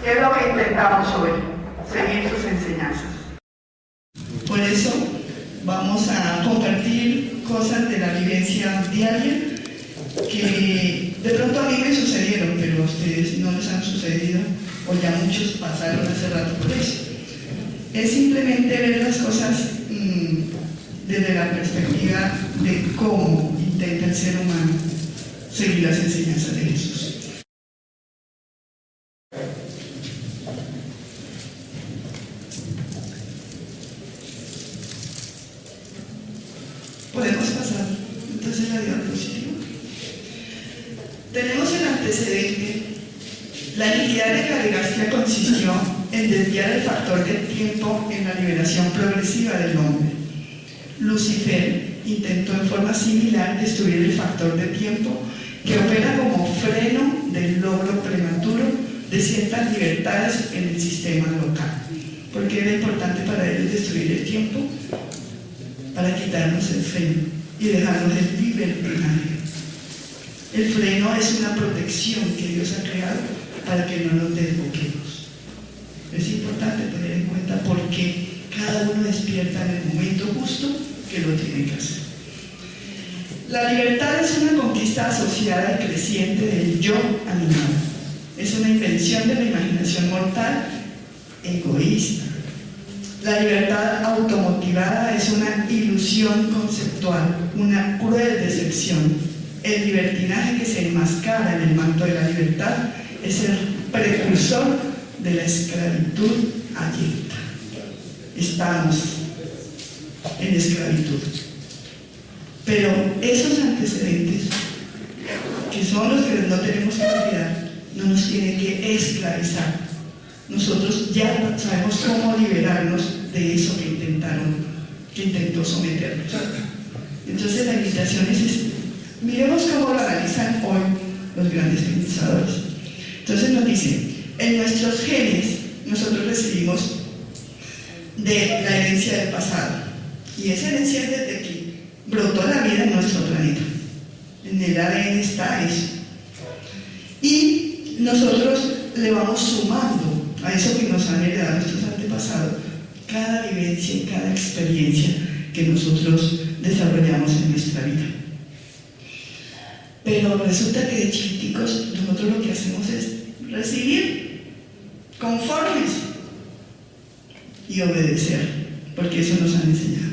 ¿Qué es lo que intentamos hoy? Seguir sus enseñanzas. Por eso vamos a compartir cosas de la vivencia diaria que de pronto a mí me sucedieron, pero a ustedes no les han sucedido, o ya muchos pasaron hace rato por eso. Es simplemente ver las cosas desde la perspectiva de cómo intenta el ser humano seguir las enseñanzas de Jesús. Podemos pasar entonces la diapositiva. Tenemos el antecedente. La iniquidad de Caligastia consistió en desviar el factor del tiempo en la liberación progresiva del hombre. Lucifer intentó en forma similar destruir el factor de tiempo que opera como freno del logro prematuro de ciertas libertades en el sistema local. ¿Por qué era importante para ellos destruir el tiempo? Para quitarnos el freno y dejarnos el libertinaje. El freno es una protección que Dios ha creado para que no nos desboquemos. Es importante tener en cuenta por qué cada uno despierta en el momento justo que lo tiene que hacer. La libertad es una conquista asociada y creciente del yo animal. Es una invención de la imaginación mortal egoísta. La libertad automotivada es una ilusión conceptual, una cruel decepción. El libertinaje que se enmascara en el manto de la libertad es el precursor de la esclavitud abyecta. Estamos en esclavitud. Pero esos antecedentes, que son los que no tenemos que olvidar, no nos tienen que esclavizar. Nosotros ya sabemos cómo liberarnos de eso que intentó someternos. Entonces la invitación es esta. Miremos cómo lo analizan hoy los grandes pensadores. Entonces nos dicen, en nuestros genes nosotros recibimos de la herencia del pasado. Y esa herencia es desde que brotó la vida en nuestro planeta. En el ADN está eso. Y nosotros le vamos sumando a eso que nos han heredado nuestros antepasados, cada vivencia y cada experiencia que nosotros desarrollamos en nuestra vida. Pero resulta que de chiquiticos nosotros lo que hacemos es recibir conformes y obedecer, porque eso nos han enseñado.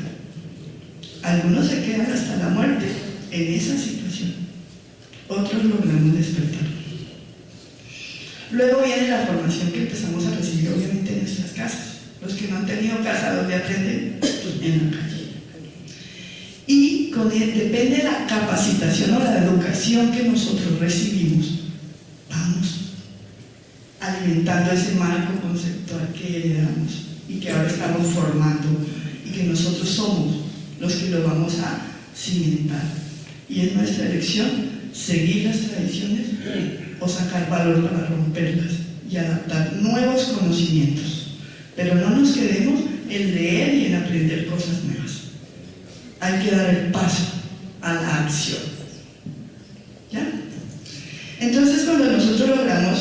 Algunos se quedan hasta la muerte en esa situación, otros logramos despertar. Luego viene la formación que empezamos a recibir obviamente en nuestras casas. Los que no han tenido casa donde aprenden, pues en la calle. Y depende de la capacitación o la educación que nosotros recibimos, vamos alimentando ese marco conceptual que heredamos y que ahora estamos formando y que nosotros somos los que lo vamos a cimentar. Y es nuestra elección seguir las tradiciones o sacar valor para romperlas y adaptar nuevos conocimientos. Pero no nos quedemos en leer y en aprender cosas nuevas. Hay que dar el paso a la acción. ¿Ya? Entonces, cuando nosotros logramos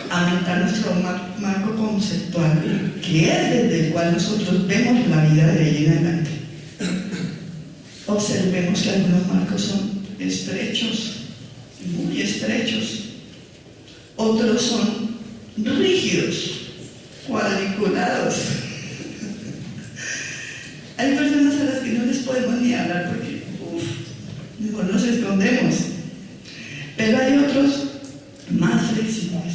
aumentar nuestro marco conceptual, que es desde el cual nosotros vemos la vida de ahí en adelante, observemos que algunos marcos son estrechos, muy estrechos. Otros son rígidos, cuadriculados. Hay personas a las que no les podemos ni hablar porque, mejor nos escondemos. Pero hay otros más flexibles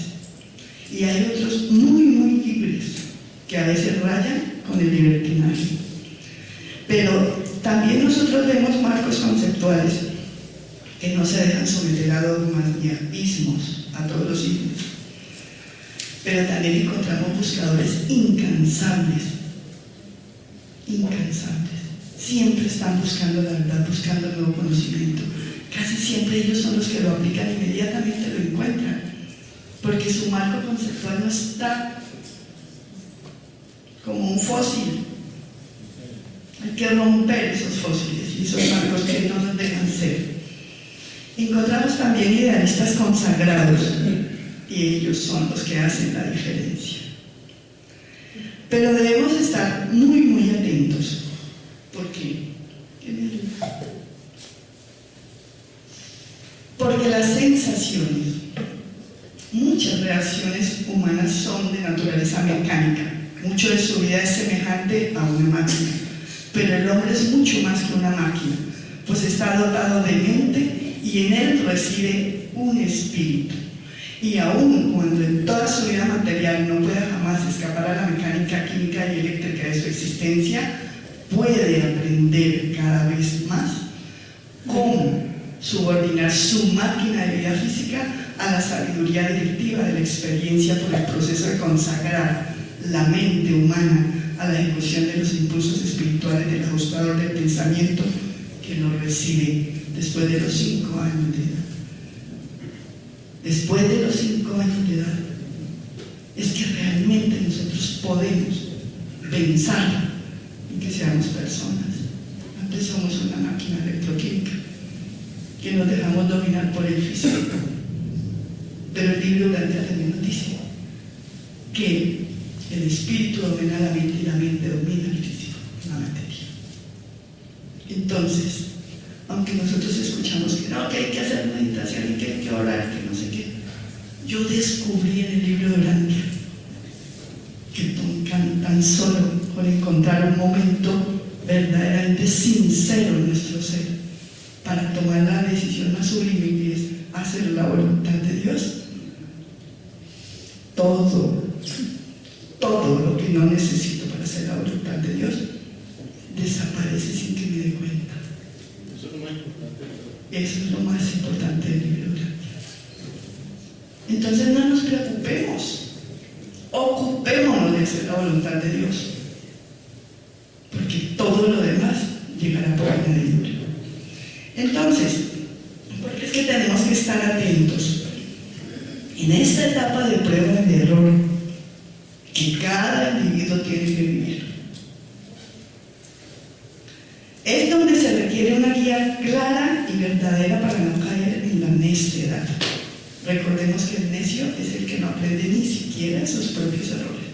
y hay otros muy, muy libres que a veces rayan con el libertinaje. Pero también nosotros vemos marcos conceptuales que no se dejan someter a dogmas ni a abismos, a todos los signos. Pero también encontramos buscadores incansables. Siempre están buscando la verdad, buscando el nuevo conocimiento. Casi siempre ellos son los que lo aplican, inmediatamente lo encuentran, porque su marco conceptual no está como un fósil. Hay que romper esos fósiles y esos marcos que no nos dejan ser. Encontramos también idealistas consagrados, y ellos son los que hacen la diferencia. Pero debemos estar muy, muy atentos. ¿Por qué? Porque las sensaciones, muchas reacciones humanas son de naturaleza mecánica. Mucho de su vida es semejante a una máquina. Pero el hombre es mucho más que una máquina, pues está dotado de mente y en él recibe un espíritu. Y aun cuando en toda su vida material no pueda jamás escapar a la mecánica química y eléctrica de su existencia, puede aprender cada vez más cómo subordinar su máquina de vida física a la sabiduría directiva de la experiencia por el proceso de consagrar la mente humana a la ejecución de los impulsos espirituales del ajustador del pensamiento que lo recibe después de los 5 años de edad. Después de los 5 años de edad, es que realmente nosotros podemos pensar en que seamos personas. Antes somos una máquina electroquímica, que nos dejamos dominar por el físico. Pero el libro grande también nos dice que el espíritu domina la mente y la mente domina el físico, la materia. Entonces, aunque nosotros escuchamos que no, que hay que hacer meditación y que hay que orar, que no sé qué, yo descubrí en el libro de Urantia que tan solo con encontrar un momento verdaderamente sincero en nuestro ser para tomar la decisión más sublime, que es hacer la voluntad de Dios, todo lo que no necesito para hacer la voluntad de Dios desaparece sin que me dé cuenta. Eso es lo más importante del libro de Urantia. Entonces no nos preocupemos, ocupémonos de hacer la voluntad de Dios, porque todo lo demás llegará por añadidura. Entonces, porque es que tenemos que estar atentos en esta etapa de prueba y de error que cada individuo tiene que vivir. Es donde se requiere una guía clara y verdadera para no caer en la necedad. Recordemos que el necio es el que no aprende ni siquiera sus propios errores,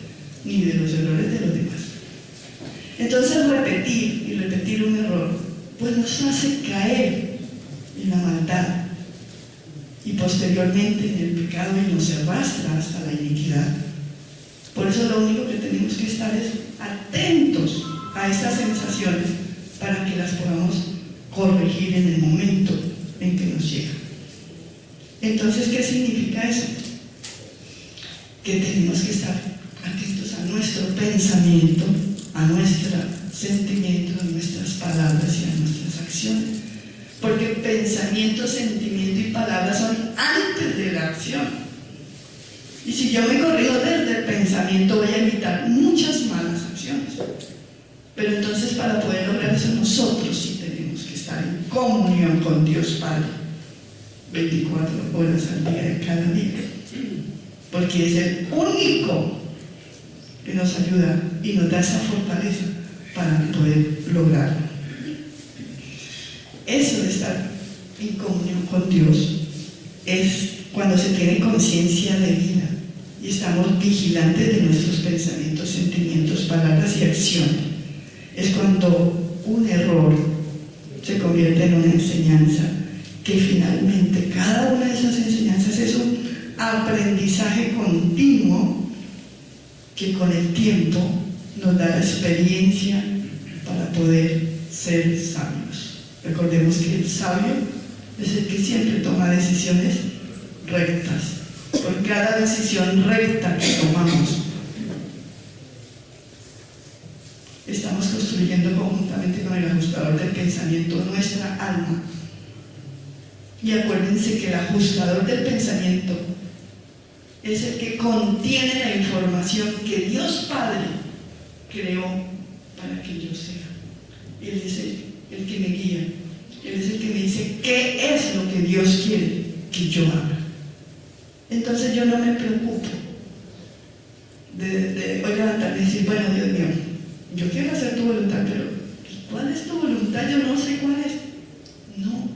ni de los errores de los demás. Entonces repetir y repetir un error, pues nos hace caer en la maldad y posteriormente en el pecado y nos arrastra hasta la iniquidad. Por eso lo único que tenemos que estar es atentos a esas sensaciones para que las podamos corregir en el momento en que nos llega. Entonces, ¿qué significa eso? Que tenemos que estar atentos a nuestro pensamiento, a nuestro sentimiento, a nuestras palabras y a nuestras acciones. Porque pensamiento, sentimiento y palabras son antes de la acción. Y si yo me corrijo desde el pensamiento, voy a evitar muchas malas acciones. Pero entonces, para poder lograr eso, nosotros sí tenemos que estar en comunión con Dios Padre 24 horas al día de cada día, porque es el único que nos ayuda y nos da esa fortaleza para poder lograrlo. Eso de estar en comunión con Dios es cuando se tiene conciencia de vida y estamos vigilantes de nuestros pensamientos, sentimientos, palabras y acciones. Es cuando un error se convierte en una enseñanza, que finalmente cada una de esas enseñanzas es un aprendizaje continuo que con el tiempo nos da la experiencia para poder ser sabios. Recordemos que el sabio es el que siempre toma decisiones rectas. Por cada decisión recta que tomamos, estamos construyendo conjuntamente con el ajustador del pensamiento nuestra alma. Y acuérdense que el ajustador del pensamiento es el que contiene la información que Dios Padre creó para que yo sea. Él es el que me guía. Él es el que me dice qué es lo que Dios quiere que yo haga. Entonces yo no me preocupo de hoy levantarme y decir, bueno, Dios mío, yo quiero hacer tu voluntad, pero ¿cuál es tu voluntad? Yo no sé cuál es. No.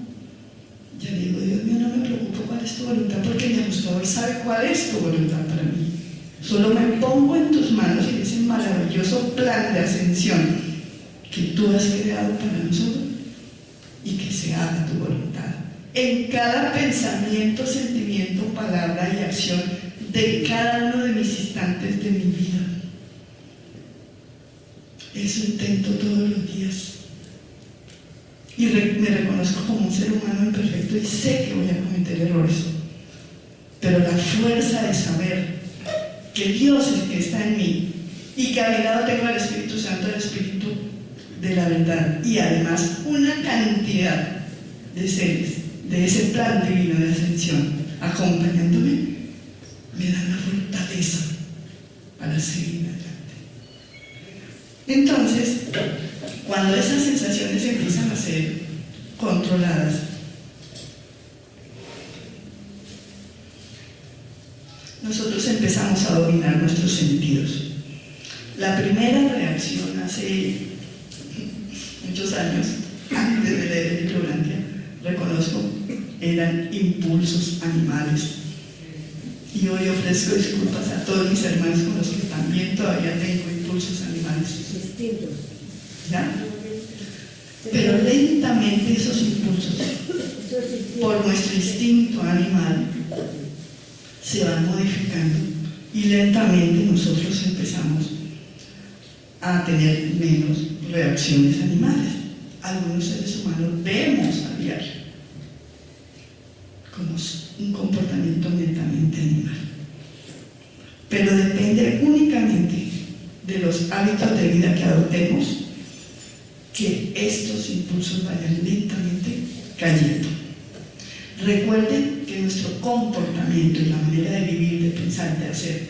Ya digo, Dios mío, no me preocupo cuál es tu voluntad, porque mi ajustador sabe cuál es tu voluntad para mí. Solo me pongo en tus manos en ese maravilloso plan de ascensión que tú has creado para nosotros y que se haga tu voluntad. En cada pensamiento, sentimiento, palabra y acción de cada uno de mis instantes de mi vida. Eso intento todos los días. Y me reconozco como un ser humano imperfecto y sé que voy a cometer errores. Pero la fuerza de saber que Dios es el que está en mí y que a mi lado tengo al Espíritu Santo, el Espíritu de la verdad, y además una cantidad de seres de ese plan divino de ascensión acompañándome, me da la fortaleza para seguir adelante. Entonces, cuando esas sensaciones empiezan a ser controladas, nosotros empezamos a dominar nuestros sentidos. La primera reacción hace muchos años, antes de leer el libro Blanquia, reconozco, eran impulsos animales. Y hoy ofrezco disculpas a todos mis hermanos con los que también todavía tengo impulsos animales. ¿Ya? Pero lentamente esos impulsos, por nuestro instinto animal, se van modificando y lentamente nosotros empezamos a tener menos reacciones animales. Algunos seres humanos vemos a diario como un comportamiento netamente animal, pero depende únicamente de los hábitos de vida que adoptemos que estos impulsos vayan lentamente cayendo. Recuerden que nuestro comportamiento y la manera de vivir, de pensar, de hacer,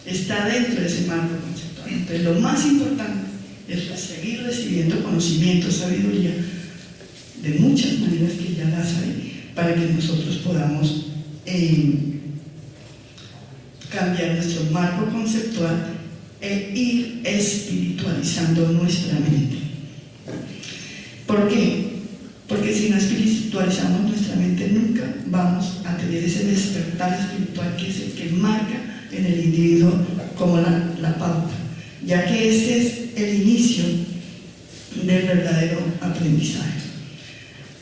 está dentro de ese marco conceptual. Entonces, lo más importante es seguir recibiendo conocimiento, sabiduría, de muchas maneras que ya las hay, para que nosotros podamos cambiar nuestro marco conceptual e ir espiritualizando nuestra mente. ¿Por qué? Porque si no espiritualizamos nuestra mente, nunca vamos a tener ese despertar espiritual que es el que marca en el individuo como la pauta, ya que este es el inicio del verdadero aprendizaje.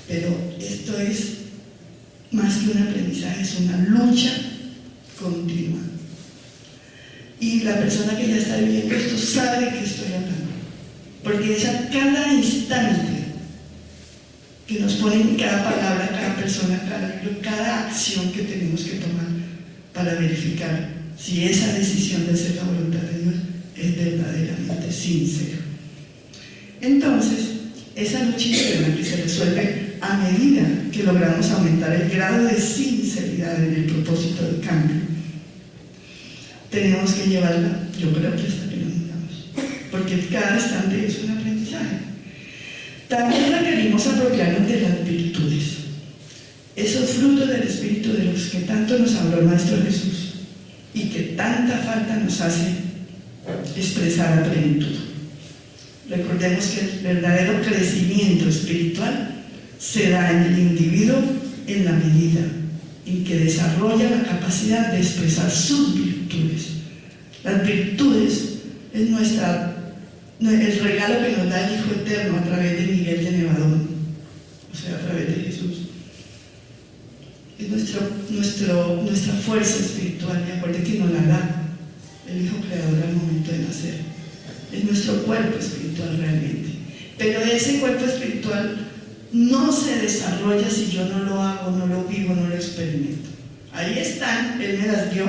Pero esto es más que un aprendizaje, es una lucha continua. Y la persona que ya está viviendo esto sabe de qué estoy hablando, porque es a cada instante que nos ponen cada palabra, cada persona, cada libro, cada acción que tenemos que tomar para verificar si esa decisión de hacer la voluntad de Dios es verdaderamente sincera. Entonces, esa lucha interna que se resuelve a medida que logramos aumentar el grado de sinceridad en el propósito del cambio, tenemos que llevarla, yo creo que hasta que nos muramos, porque cada instante es un aprendizaje. También requerimos apropiarnos de las virtudes, esos frutos del Espíritu de los que tanto nos habló el Maestro Jesús y que tanta falta nos hace expresar a plenitud. Recordemos que el verdadero crecimiento espiritual se da en el individuo en la medida en que desarrolla la capacidad de expresar sus virtudes. Las virtudes es el regalo que nos da el Hijo Eterno a través de Miguel de Nevadón, o sea, a través de Jesús. Es nuestra fuerza espiritual, y acuérdense que nos la da el Hijo Creador al momento de nacer. Es nuestro cuerpo espiritual realmente. Pero ese cuerpo espiritual no se desarrolla si yo no lo hago, no lo vivo, no lo experimento. Ahí están, Él me las dio,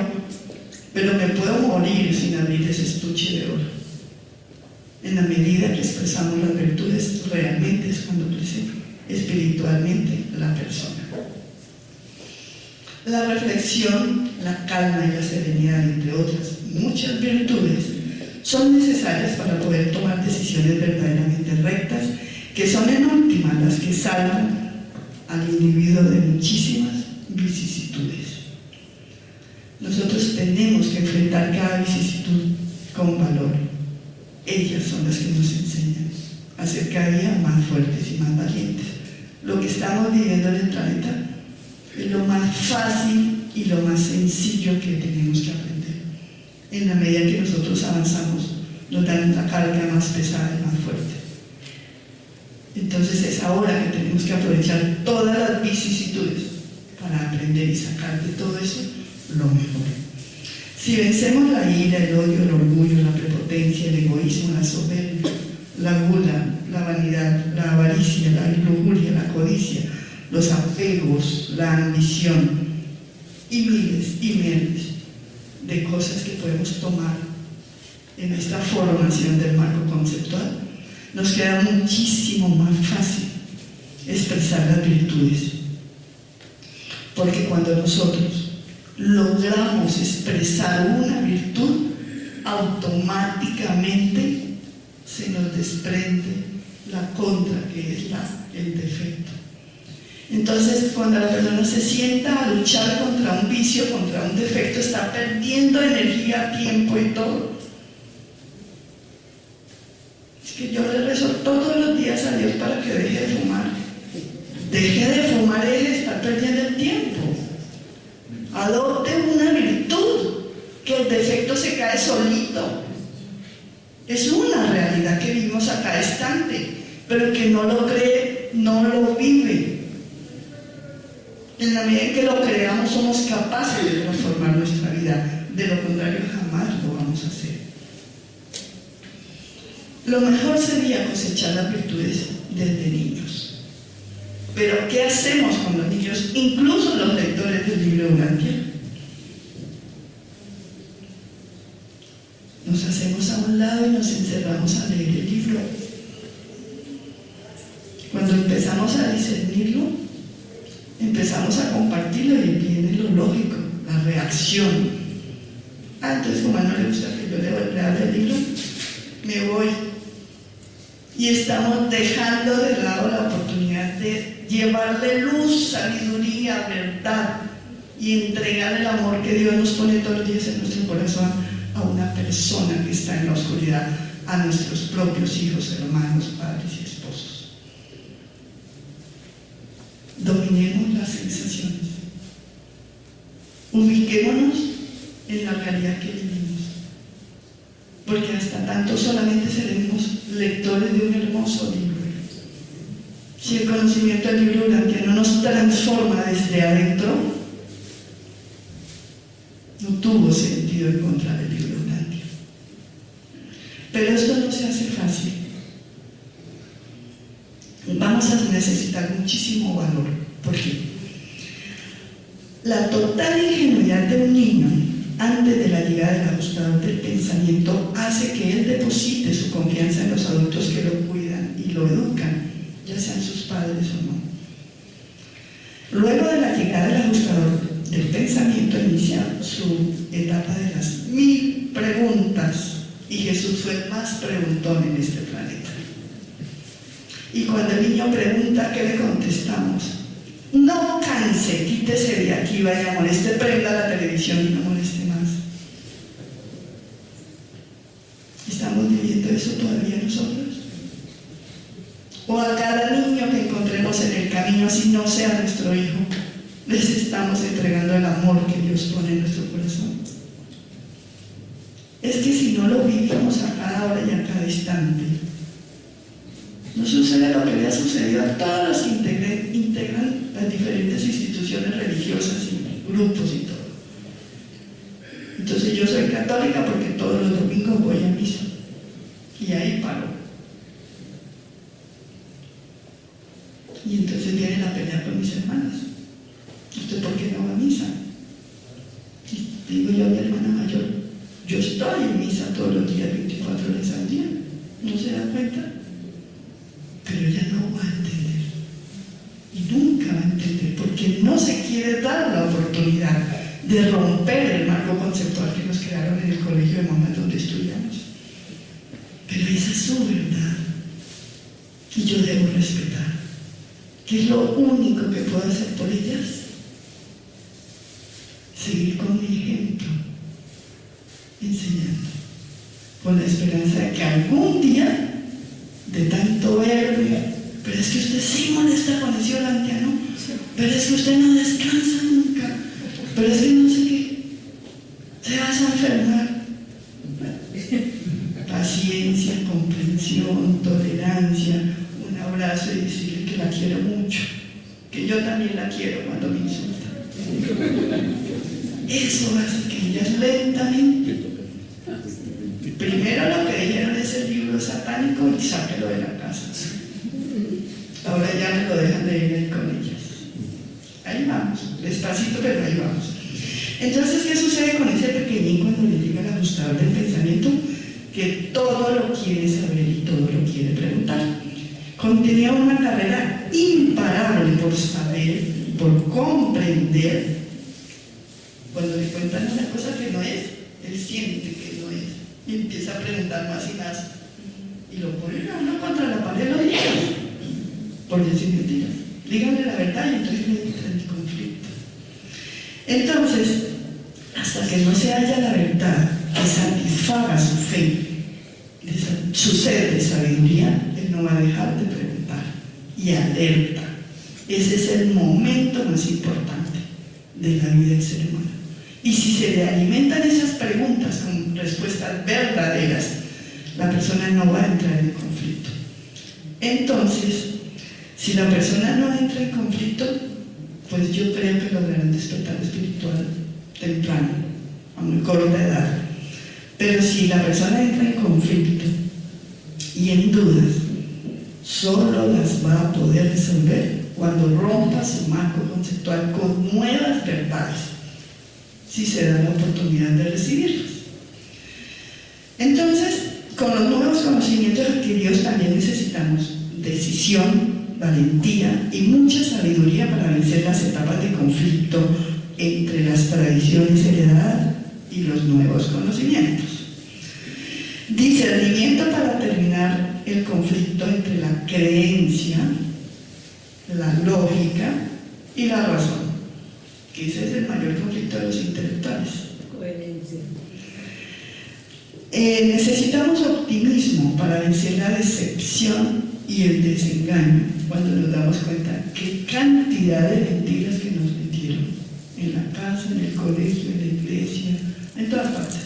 pero me puedo morir sin abrir ese estuche de oro. En la medida que expresamos las virtudes, realmente es cuando crece espiritualmente la persona. La reflexión, la calma y la serenidad, entre otras muchas virtudes, son necesarias para poder tomar decisiones verdaderamente rectas, que son en última las que salvan al individuo de muchísimas vicisitudes. Nosotros tenemos que enfrentar cada vicisitud con valor. Ellas son las que nos enseñan a ser cada día más fuertes y más valientes. Lo que estamos viviendo en el planeta Es lo más fácil y lo más sencillo que tenemos que aprender. En la medida que nosotros avanzamos, nos dan una carga más pesada y más fuerte. Entonces es ahora que tenemos que aprovechar todas las vicisitudes para aprender y sacar de todo eso lo mejor. Si vencemos la ira, el odio, el orgullo, la prepotencia, el egoísmo, la soberbia, la gula, la vanidad, la avaricia, la lujuria, la codicia, los apegos, la ambición y miles de cosas que podemos tomar en esta formación del marco conceptual, nos queda muchísimo más fácil expresar las virtudes. Porque cuando nosotros logramos expresar una virtud, automáticamente se nos desprende la contra, que es el defecto. Entonces, cuando la persona se sienta a luchar contra un vicio, contra un defecto, está perdiendo energía, tiempo y todo. Es que yo le rezo todos los días a Dios para que deje de fumar. Deje de fumar es estar perdiendo el tiempo. Adopte una virtud, que el defecto se cae solito. Es una realidad que vivimos a cada instante, pero el que no lo cree, no lo vive. En la medida en que lo creamos, somos capaces de transformar nuestra vida. De lo contrario, jamás lo vamos a hacer. Lo mejor sería cosechar las virtudes desde niños. Pero, ¿qué hacemos con los niños, incluso los lectores del libro de Urantia? Nos hacemos a un lado y nos encerramos a leer el libro. Cuando empezamos a discernirlo, empezamos a compartirlo y viene lo lógico, la reacción. Entonces, como a no le gusta que yo lea el libro, me voy. Y estamos dejando de lado la oportunidad de llevarle luz, sabiduría, verdad y entregar el amor que Dios nos pone todos los días en nuestro corazón a una persona que está en la oscuridad, a nuestros propios hijos, hermanos, padres y esposos. Dominemos las sensaciones. Ubiquémonos en la realidad que vivimos. Porque hasta tanto solamente seremos lectores de un hermoso libro. Si el conocimiento del libro Urantia no nos transforma desde adentro, no tuvo sentido encontrar el libro Urantia. Pero esto no se hace fácil. Vamos a necesitar muchísimo valor. ¿Por qué? La total ingenuidad de un niño antes de la llegada del ajustador del pensamiento hace que él deposite su confianza en los adultos que lo cuidan y lo educan, ya sean sus padres o no. Luego de la llegada del ajustador del pensamiento inicia su etapa de las 1000 preguntas, y Jesús fue el más preguntón en este planeta. Y cuando el niño pregunta, ¿qué le contestamos? No canse, quítese de aquí, vaya, moleste, prenda la televisión y no moleste más. ¿Estamos viviendo eso todavía nosotros? O a cada niño que encontremos en el camino, así no sea nuestro hijo, les estamos entregando el amor que Dios pone en nuestro corazón. Es que si no lo vivimos a cada hora y a cada instante, no sucede lo que le ha sucedido a todos los que integran las diferentes instituciones religiosas y grupos y todo. Entonces yo soy católica porque todos los domingos voy a misa y ahí paro. Y entonces viene la pelea con mis hermanas. ¿Usted por qué no va a misa? Y digo yo a mi hermana mayor, yo estoy en misa todos los días, 24 horas al día. ¿No se da cuenta? Pero ella no va a entender. Y nunca va a entender, porque no se quiere dar la oportunidad de romper el marco conceptual que nos crearon en el colegio de monjas donde estudiamos. Pero esa es su verdad. Y yo debo respetar. ¿Qué es lo único que puedo hacer por ellas? Seguir con mi ejemplo, enseñando, con la esperanza de que algún día, de tanto verme, pero es que usted sí molesta con ese Urantia, ¿no? pero es que usted no descansa nunca, pero es que no sé qué, se vas a enfermar. Paciencia, comprensión, tolerancia, un abrazo y decirle que la quiero mucho, que yo también la quiero cuando me insulta. Eso hace que ellas lentamente, primero lo que dijeron es el libro satánico y sáquelo de la casa. Ahora ya me lo dejan leer ahí con ellas. Ahí vamos, despacito, pero ahí vamos. Entonces, ¿qué sucede con ese pequeñín cuando le llega el ajustador del pensamiento? Que todo lo quiere saber y todo lo quiere preguntar. Tenía una carrera imparable por saber, por comprender. Cuando le cuentan una cosa que no es, él siente que no es y empieza a preguntar más y más y lo ponen a uno contra la pared los niños por decir mentiras. Díganle la verdad y entonces me entra en el conflicto. Entonces, hasta que no se haya la verdad que satisfaga su fe, su sed de sabiduría, él no va a dejar de preguntar y alerta. Ese es el momento más importante de la vida del ser humano. Y si se le alimentan esas preguntas con respuestas verdaderas, la persona no va a entrar en conflicto. Entonces, si la persona no entra en conflicto, pues yo creo que logrará un despertar espiritual temprano, a muy corta edad. Pero si la persona entra en conflicto y en dudas, solo las va a poder resolver cuando rompa su marco conceptual con nuevas verdades, si se da la oportunidad de recibirlas. Entonces, con los nuevos conocimientos adquiridos también necesitamos decisión, valentía y mucha sabiduría para vencer las etapas de conflicto entre las tradiciones heredadas y los nuevos conocimientos. Discernimiento para terminar el conflicto entre la creencia, la lógica y la razón, que ese es el mayor conflicto de los intelectuales. Coherencia. Necesitamos optimismo para vencer la decepción y el desengaño cuando nos damos cuenta qué cantidad de mentiras que nos metieron en la casa, en el colegio, en la iglesia, en todas partes.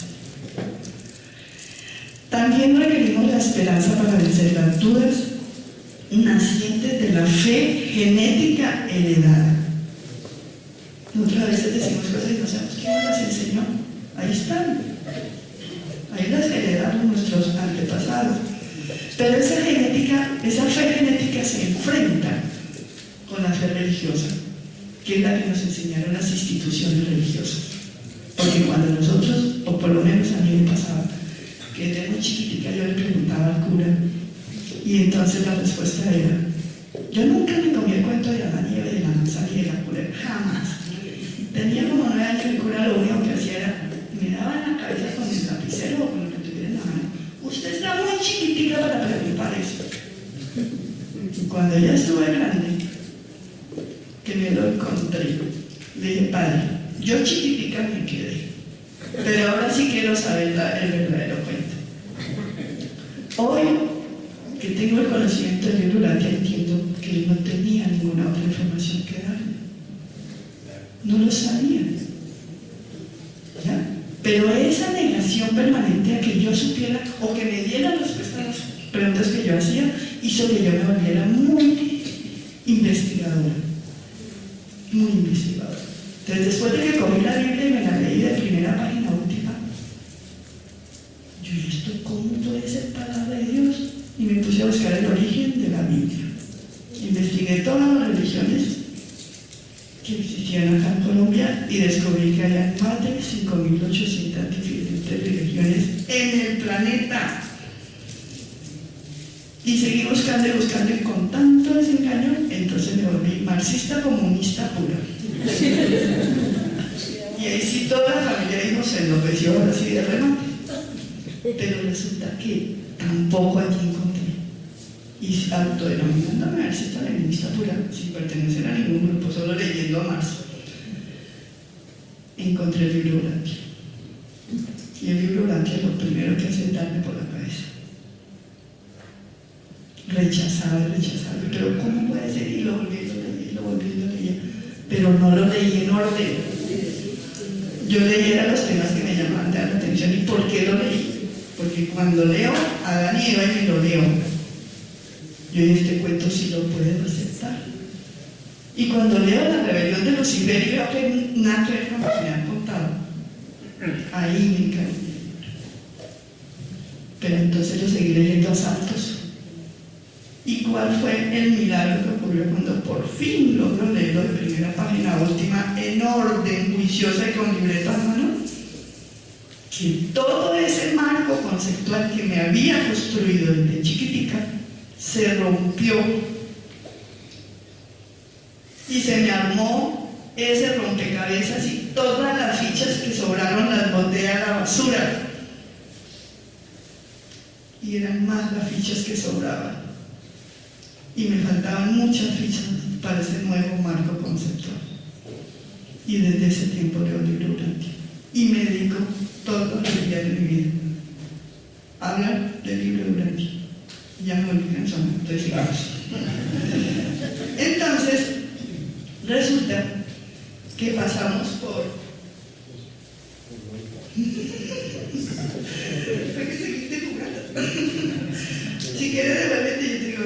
También requerimos la esperanza para vencer las dudas nacientes de la fe genética heredada. Nosotros a veces decimos cosas y no sabemos quién nos las enseñó. Ahí están. Ahí las heredaron nuestros antepasados. Pero esa fe genética se enfrenta con la fe religiosa, que es la que nos enseñaron las instituciones religiosas. Porque cuando nosotros, o por lo menos a mí me pasaba, que desde muy chiquitica yo le preguntaba al cura, y entonces la respuesta era: yo nunca me comí el cuento de la nieve, de la manzana y de la cura, jamás. Tenía como 9 años, el cura lo único que hacía era, me daba en la cabeza con el lapicero o con lo que tuviera en la mano: usted está muy chiquitica para preguntar eso. Y cuando ya estuve grande, que me lo encontré, le dije: padre, yo chiquitica me quedé, pero ahora sí quiero saber el verdadero cuento. Hoy que tengo el conocimiento del libro Urantia, entiendo que él no tenía ninguna otra información que darme. No lo sabía. ¿Ya? Pero esa negación permanente a que yo supiera o que me diera respuesta a las preguntas que yo hacía hizo que yo me volviera muy investigadora. Muy investigadora. Entonces, después de que cogí la Biblia y me la leí de primera página a última, yo dije: ¿esto cómo puede ser palabra de Dios? Y me puse a buscar el origen de la Biblia. Investigué todas las religiones que existían acá en Colombia y descubrí que había más de 5.800 diferentes religiones en el planeta. Y seguí buscando y buscando, y con tanto desengaño, entonces me volví marxista comunista pura. Y ahí sí toda la familia dijo, se enloqueció ahora sí de remate. Pero resulta que tampoco allí encontré. Y autodenominando marxista leninista pura, sin pertenecer a ningún grupo, solo leyendo a Marx, encontré el libro Urantia. Y el libro Urantia lo primero que hace es darme por la cabeza. Rechazaba, pero ¿cómo puede ser? Y lo volví a leer, pero no lo leí en orden. Yo leía los temas que me llamaban la atención. ¿Y por qué lo leí? Porque cuando leo a Adán y Eva y me lo leo, yo en este cuento sí lo puedo aceptar. Y cuando leo la rebelión de Lucifer y veo que nada que ver con lo que me han contado, ahí me caí. Pero entonces lo seguí leyendo a saltos. ¿Y cuál fue el milagro que ocurrió cuando por fin logro leerlo de primera página a última en orden, juiciosa y con libreta en mano? Que todo ese marco conceptual que me había construido desde chiquitica se rompió y se me armó ese rompecabezas y todas las fichas que sobraron las boté a la basura. Y eran más las fichas que sobraban. Y me faltaban muchas fichas para ese nuevo marco conceptual. Y desde ese tiempo leo el libro Urantia. Y me dedico todos los días de mi vida a hablar del libro Urantia. Ya me volví cansada, entonces sigamos. Entonces, resulta que pasamos por... ¿Para qué seguiste jugando? Si quieres devolverte, yo te digo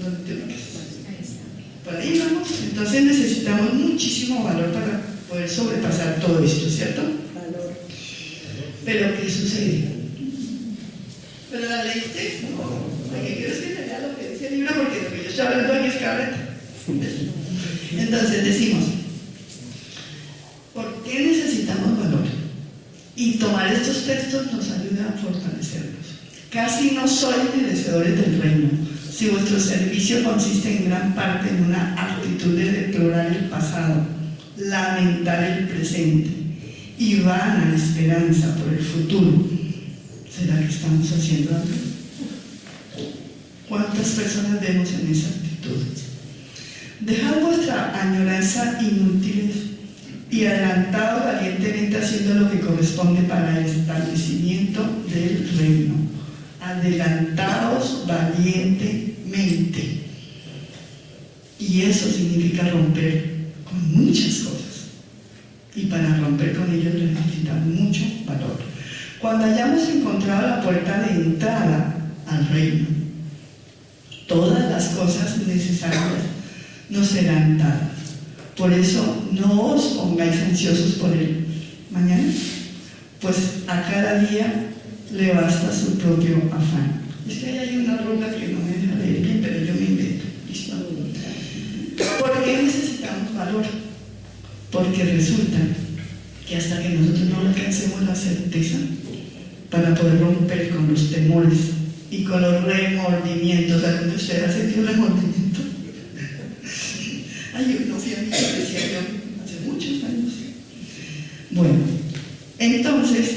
dónde te ubicas. Por ahí vamos. Entonces necesitamos muchísimo valor para poder sobrepasar todo esto, ¿cierto? Valor. Pero ¿qué sucede? ¿Pero la leíste? No. Lo que quiero es que te lea lo que dice el libro, porque lo que yo estoy hablando aquí es carreta. Entonces decimos, ¿por qué necesitamos valor? Y tomar estos textos nos ayuda a fortalecernos. Casi no sois merecedores del reino, si vuestro servicio consiste en gran parte en una actitud de deplorar el pasado, lamentar el presente y vana la esperanza por el futuro. ¿Será que estamos haciendo algo? ¿Cuántas personas vemos en esa actitud? Dejad vuestra añoranza inútiles y adelantados valientemente haciendo lo que corresponde para el establecimiento del reino. Adelantaos valientemente. Y eso significa romper con muchas cosas. Y para romper con ellos necesitamos mucho valor. Cuando hayamos encontrado la puerta de entrada al reino, todas las cosas necesarias nos serán dadas. Por eso no os pongáis ansiosos por el mañana, pues a cada día le basta su propio afán. Es que ahí hay una ruta que no me deja leer bien, pero yo me invento. ¿Listo? ¿Por qué necesitamos valor? Porque resulta que hasta que nosotros no alcancemos la certeza para poder romper con los temores y con los remordimientos, ¿alguno de ustedes ha sentido remordimiento? Ay, yo no fui a mí, decía yo, hace muchos años. Bueno, entonces,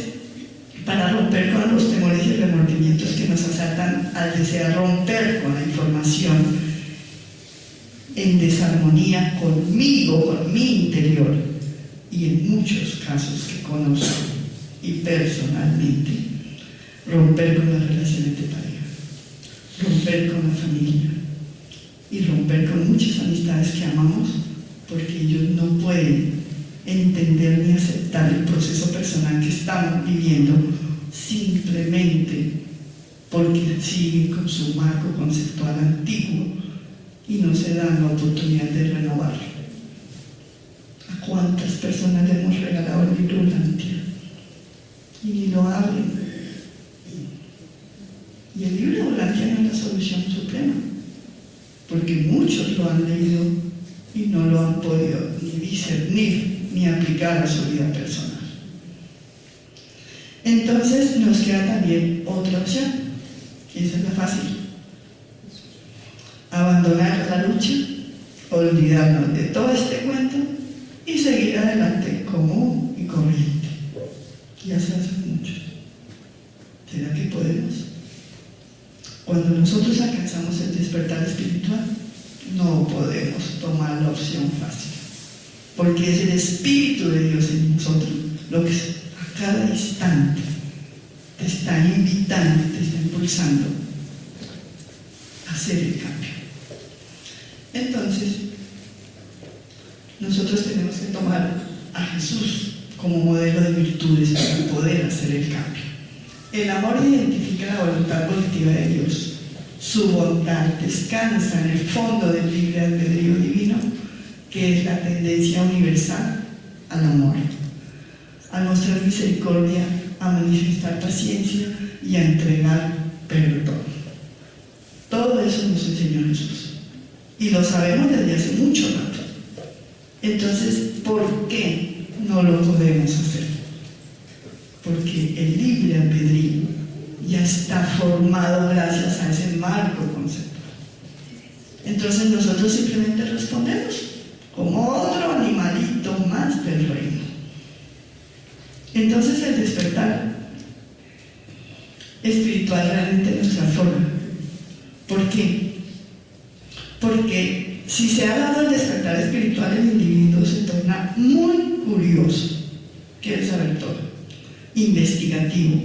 para romper con los temores y remordimientos que nos asaltan al desear romper con la información en desarmonía conmigo, con mi interior, y en muchos casos que conozco y personalmente, romper con las relaciones de pareja, romper con la familia y romper con muchas amistades que amamos, porque ellos no pueden entender ni aceptar el proceso personal que estamos viviendo simplemente porque siguen con su marco conceptual antiguo y no se dan la oportunidad de renovarlo. ¿A cuántas personas le hemos regalado el libro Urantia? Y ni lo abren. Y el libro Urantia no es la solución suprema, porque muchos lo han leído y no lo han podido ni discernir ni aplicar a su vida personal. Entonces nos queda también otra opción, y esa es la fácil: abandonar la lucha, olvidarnos de todo este cuento y seguir adelante común y corriente. Ya se hace mucho. ¿Será que podemos? Cuando nosotros alcanzamos el despertar espiritual, no podemos tomar la opción fácil, porque es el Espíritu de Dios en nosotros lo que a cada instante te está invitando, te está impulsando a hacer el cambio. Entonces, nosotros tenemos que tomar a Jesús como modelo de virtudes para poder hacer el cambio. El amor identifica la voluntad positiva de Dios. Su bondad descansa en el fondo del libre albedrío divino, que es la tendencia universal al amor, a mostrar misericordia, a manifestar paciencia y a entregar perdón. Todo eso nos enseñó Jesús. Y lo sabemos desde hace mucho rato. Entonces, ¿por qué no lo podemos hacer? Porque el libre albedrío ya está formado gracias a ese marco conceptual. Entonces nosotros simplemente respondemos como otro animalito más del reino. Entonces el despertar espiritual realmente nos transforma. ¿Por qué? Porque si se ha dado el despertar espiritual, el individuo se torna muy curioso, quiere saber todo, investigativo,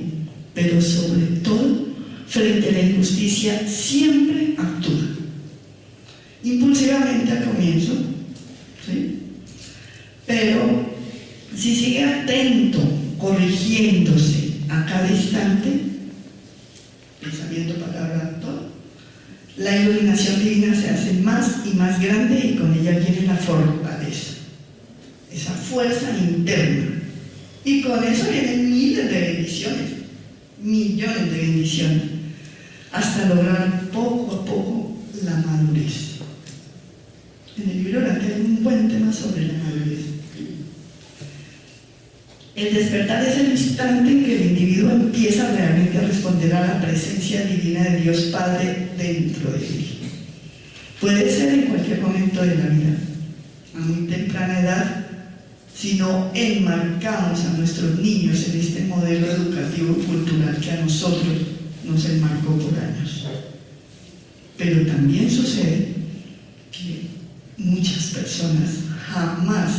pero sobre todo, frente a la injusticia, siempre actúa. Impulsivamente al comienzo, ¿sí? Pero si sigue atento, corrigiéndose a cada instante, pensamiento, palabra, acto, la iluminación divina se hace más y más grande y con ella viene la fortaleza, esa fuerza interna. Y con eso vienen miles de bendiciones, millones de bendiciones, hasta lograr poco a poco la madurez. En el libro Orante hay un buen tema sobre la madurez. El despertar es el instante en que el individuo empieza realmente a responder a la presencia divina de Dios Padre dentro de él. Puede ser en cualquier momento de la vida, a muy temprana edad, si no enmarcamos a nuestros niños en este modelo educativo y cultural que a nosotros nos enmarcó por años. Pero también sucede que muchas personas jamás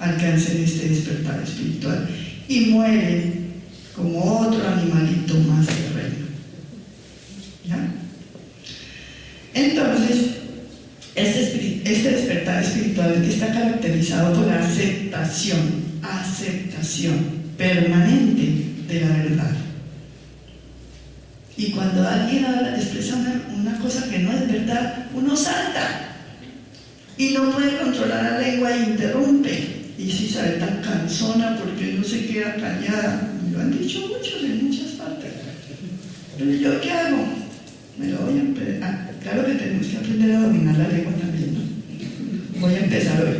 alcancen este despertar espiritual y mueren como otro animalito más del reino. ¿Ya? Entonces, este despertar espiritual está caracterizado por la aceptación permanente de la verdad. Y cuando alguien expresa una cosa que no es verdad, uno salta y no puede controlar la lengua e interrumpe. Y si sale tan cansona porque no se queda callada. Me lo han dicho muchos en muchas partes. Pero ¿yo qué hago? Me lo voy a empezar. Claro que tenemos que aprender a dominar la lengua también, ¿no? Voy a empezar hoy.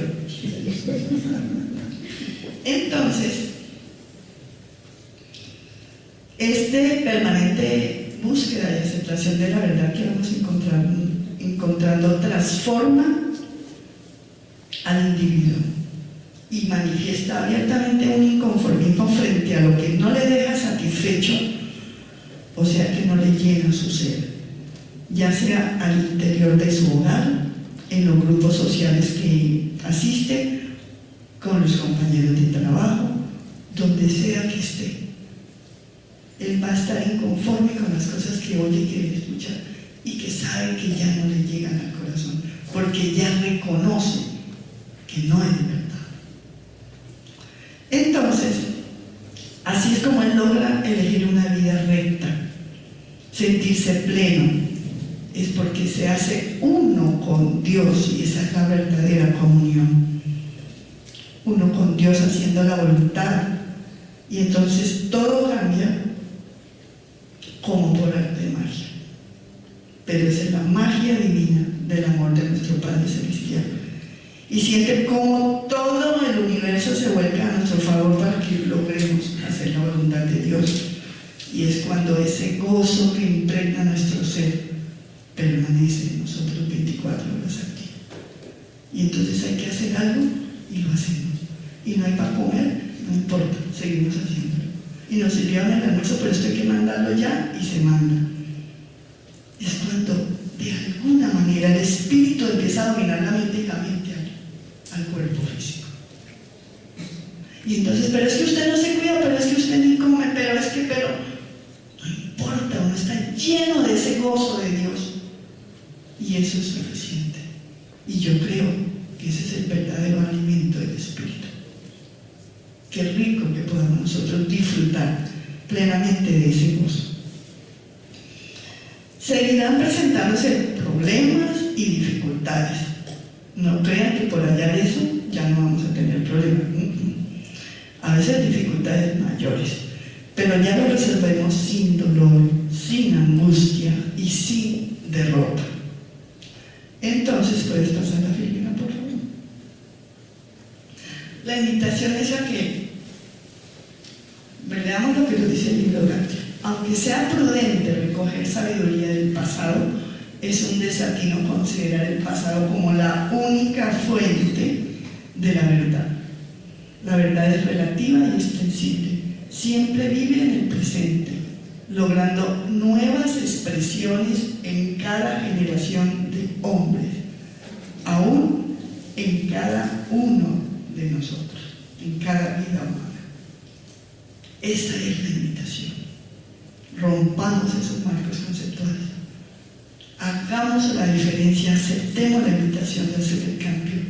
Entonces, este permanente búsqueda y aceptación de la verdad que vamos encontrando transforma al individuo y manifiesta abiertamente un inconformismo frente a lo que no le deja satisfecho, o sea que no le llena su ser, ya sea al interior de su hogar, en los grupos sociales que asiste, con los compañeros de trabajo, donde sea que esté. Él va a estar inconforme con las cosas que oye y que escucha y que sabe que ya no le llegan al corazón, porque ya reconoce que no es verdad. Entonces, así es como él logra elegir una vida recta, sentirse pleno, es porque se hace uno con Dios y esa es la verdadera comunión. Uno con Dios haciendo la voluntad y entonces todo cambia como por arte de magia. Pero esa es la magia divina del amor de nuestro Padre Celestial. Y siente cómo todo el universo se vuelca a nuestro favor para que logremos hacer la voluntad de Dios. Y es cuando ese gozo que impregna nuestro ser permanece en nosotros 24 horas al día. Y entonces hay que hacer algo y lo hacemos. Y no hay para comer, no importa, seguimos haciéndolo. Y nos sirvieron el almuerzo, pero esto hay que mandarlo ya y se manda. Es cuando de alguna manera el espíritu empieza a dominar la mente y la mente al cuerpo físico. Y entonces, pero es que usted no se cuida, pero es que usted ni come, pero no importa, uno está lleno de ese gozo de Dios y eso es suficiente. Y yo creo Y ese es el verdadero alimento del Espíritu. Qué rico que podamos nosotros disfrutar plenamente de ese gozo. Seguirán presentándose problemas y dificultades. No crean que por hallar eso ya no vamos a tener problemas. A veces dificultades mayores, pero ya lo resolvemos sin dolor, sin angustia y sin derrota. Entonces puedes pasar la filmina, por favor. La invitación es a que veamos lo que nos dice el libro de Gálatas. Aunque sea prudente recoger sabiduría del pasado, es un desatino considerar el pasado como la única fuente de la verdad. La verdad es relativa y extensible. Siempre vive en el presente, logrando nuevas expresiones en cada generación de hombres, aún en cada uno de nosotros, en cada vida humana. Esa es la invitación. Rompamos esos marcos conceptuales. Hagamos la diferencia, aceptemos la invitación de hacer el cambio.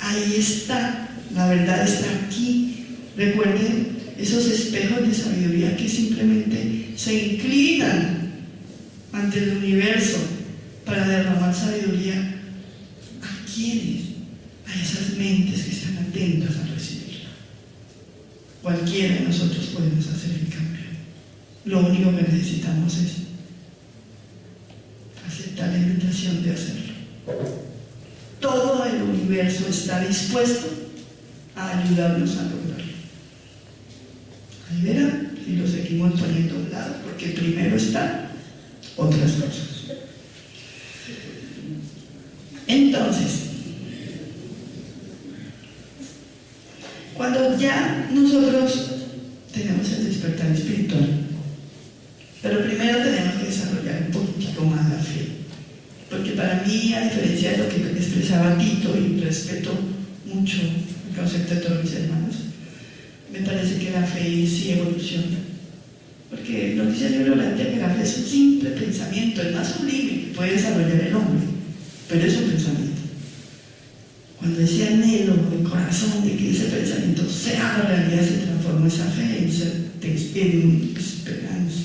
Ahí está, la verdad está aquí. Recuerden esos espejos de sabiduría que simplemente se inclinan ante el universo para derramar sabiduría. ¿A quiénes? A esas mentes que están atentas a recibirla. Cualquiera de nosotros podemos hacer el cambio. Lo único que necesitamos es aceptar la invitación de hacerlo. Todo el universo está dispuesto a ayudarnos a lograrlo. Ahí verán, y lo seguimos poniendo a un lado, porque primero están otras cosas. Entonces, cuando ya nosotros tenemos el despertar espiritual, pero primero tenemos que desarrollar un poquitico más la fe, porque para mí, a diferencia de lo que expresaba Tito, y respeto mucho el concepto de todos mis hermanos, me parece que la fe sí evoluciona, porque lo dice el libro Gálatas, que la fe es un simple pensamiento, el más sublime que puede desarrollar el hombre, pero es un pensamiento. Cuando ese anhelo del corazón de que ese pensamiento sea la realidad, se transforma esa fe en esperanza.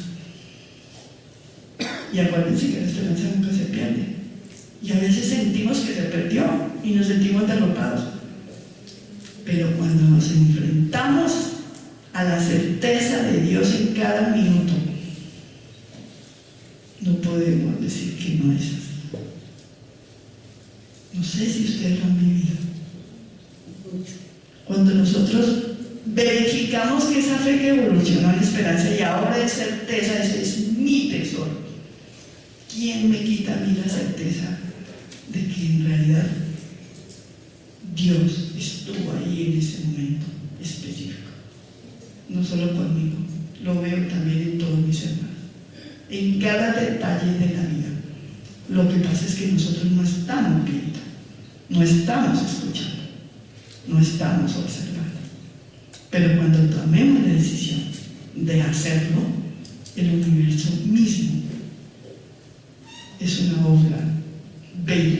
Y acuérdense que la esperanza nunca se pierde. Y a veces sentimos que se perdió y nos sentimos derrotados. Pero cuando nos enfrentamos a la certeza de Dios en cada minuto, no podemos decir que no es así. No sé si ustedes lo han vivido. Cuando nosotros verificamos que esa fe que evolucionó en esperanza y ahora es certeza, ese es mi tesoro. ¿Quién me quita a mí la certeza de que en realidad Dios estuvo ahí en ese momento específico? No solo conmigo, lo veo también en todos mis hermanos, en cada detalle de la vida. Lo que pasa es que nosotros no estamos viendo, no estamos escuchando, no estamos observando. Pero cuando tomemos la decisión de hacerlo, el universo mismo es una obra bella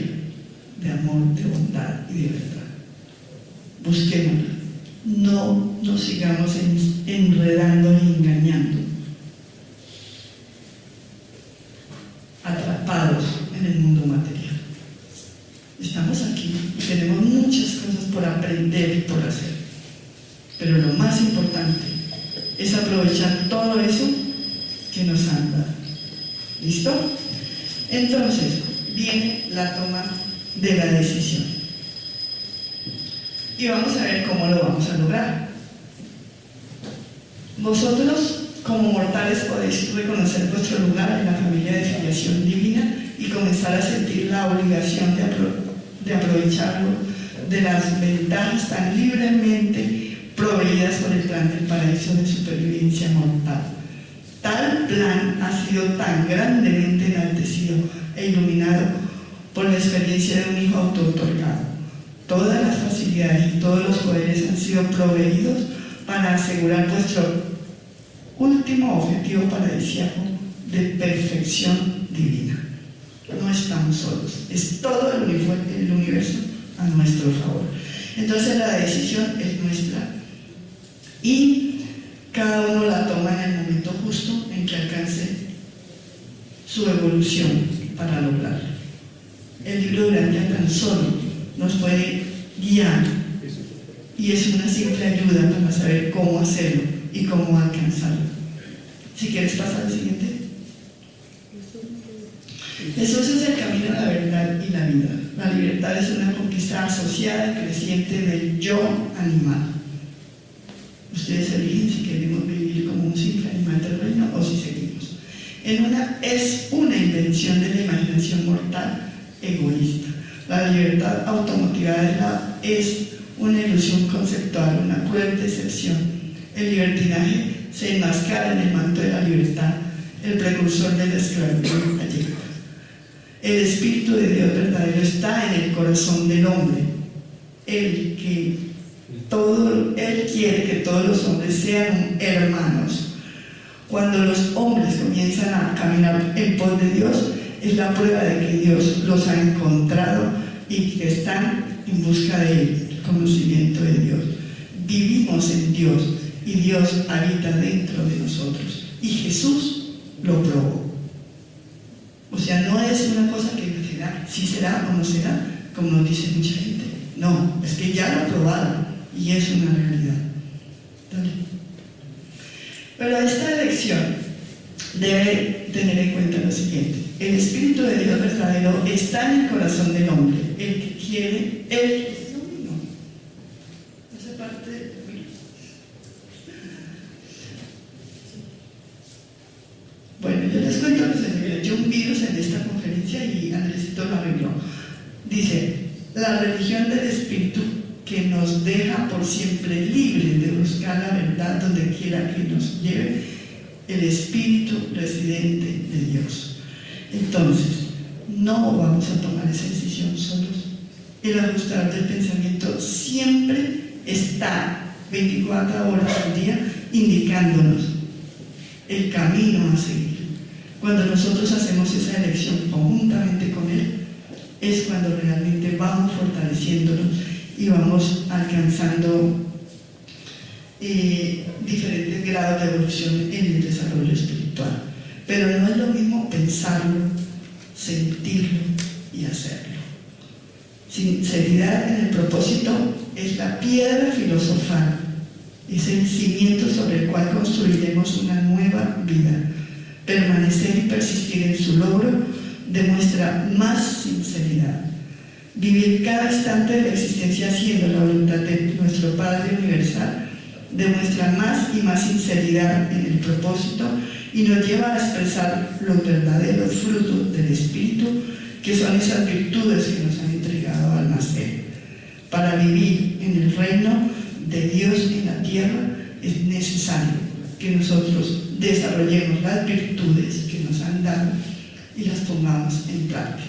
de amor, de bondad y de verdad. Busquémosla. No nos sigamos enredando y engañando, atrapados en el mundo material. Estamos aquí y tenemos muchas cosas por aprender y por hacer, pero lo más importante es aprovechar todo eso que nos han dado. ¿Listo? Entonces viene la toma de la decisión y vamos a ver cómo lo vamos a lograr. Vosotros como mortales podéis reconocer vuestro lugar en la familia de filiación divina y comenzar a sentir la obligación de aprovecharlo de las ventajas tan libremente proveídas por el plan del paraíso de supervivencia mortal. Tal plan ha sido tan grandemente enaltecido e iluminado por la experiencia de un hijo autootorgado. Todas las facilidades y todos los poderes han sido proveídos para asegurar vuestro último objetivo paradisíaco de perfección divina. No estamos solos, es todo el universo a nuestro favor. Entonces la decisión es nuestra y cada uno la toma en el momento justo en que alcance su evolución para lograrlo. El libro de Urantia tan solo nos puede guiar y es una simple ayuda para saber cómo hacerlo y cómo alcanzarlo. Si quieres pasar al siguiente. Jesús es el camino, la verdad y la vida. La libertad es una conquista asociada y creciente del yo animal. Ustedes eligen si queremos vivir como un simple animal del reino o si seguimos. Es una invención de la imaginación mortal egoísta. La libertad automotivada es una ilusión conceptual, una cruel decepción. El libertinaje se enmascara en el manto de la libertad, el precursor de la esclavitud gallega. El Espíritu de Dios verdadero está en el corazón del hombre. Él quiere que todos los hombres sean hermanos. Cuando los hombres comienzan a caminar en pos de Dios, es la prueba de que Dios los ha encontrado y que están en busca del conocimiento de Dios. Vivimos en Dios y Dios habita dentro de nosotros. Y Jesús lo probó. O sea, no es una cosa que será, si será o no será, como nos dice mucha gente. No, es que ya lo probaron y es una realidad. ¿Dale? Pero esta elección debe tener en cuenta lo siguiente: el Espíritu de Dios verdadero está en el corazón del hombre. El que quiere, no. Esa parte, bueno, yo les cuento que se me echó un virus en esta conferencia y Andresito lo arregló. Dice: la religión del Espíritu que nos deja por siempre libres de buscar la verdad donde quiera que nos lleve el Espíritu residente de Dios. Entonces, no vamos a tomar esa decisión solos. El ajustador del pensamiento siempre está 24 horas al día indicándonos el camino a seguir. Cuando nosotros hacemos esa elección conjuntamente con Él, es cuando realmente vamos fortaleciéndonos y vamos alcanzando diferentes grados de evolución en el desarrollo espiritual. Pero no es lo mismo pensarlo, sentirlo y hacerlo. Sinceridad en el propósito es la piedra filosofal, es el cimiento sobre el cual construiremos una nueva vida. Permanecer y persistir en su logro demuestra más sinceridad. Vivir cada instante de la existencia haciendo la voluntad de nuestro Padre Universal demuestra más y más sinceridad en el propósito y nos lleva a expresar los verdaderos frutos del Espíritu, que son esas virtudes que nos han entregado al nacer. Para vivir en el reino de Dios en la tierra es necesario que nosotros desarrollemos las virtudes que nos han dado y las pongamos en práctica.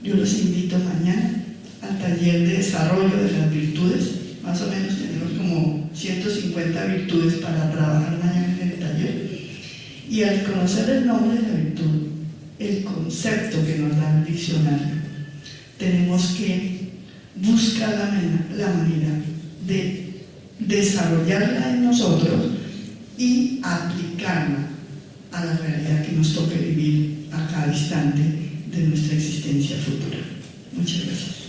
Yo los invito mañana al taller de desarrollo de las virtudes. Más o menos tenemos como 150 virtudes para trabajar mañana en el taller. Y al conocer el nombre de la virtud, el concepto que nos da el diccionario, tenemos que buscar la manera de desarrollarla en nosotros y aplicarla a la realidad que nos toque vivir a cada instante de nuestra existencia futura. Muchas gracias.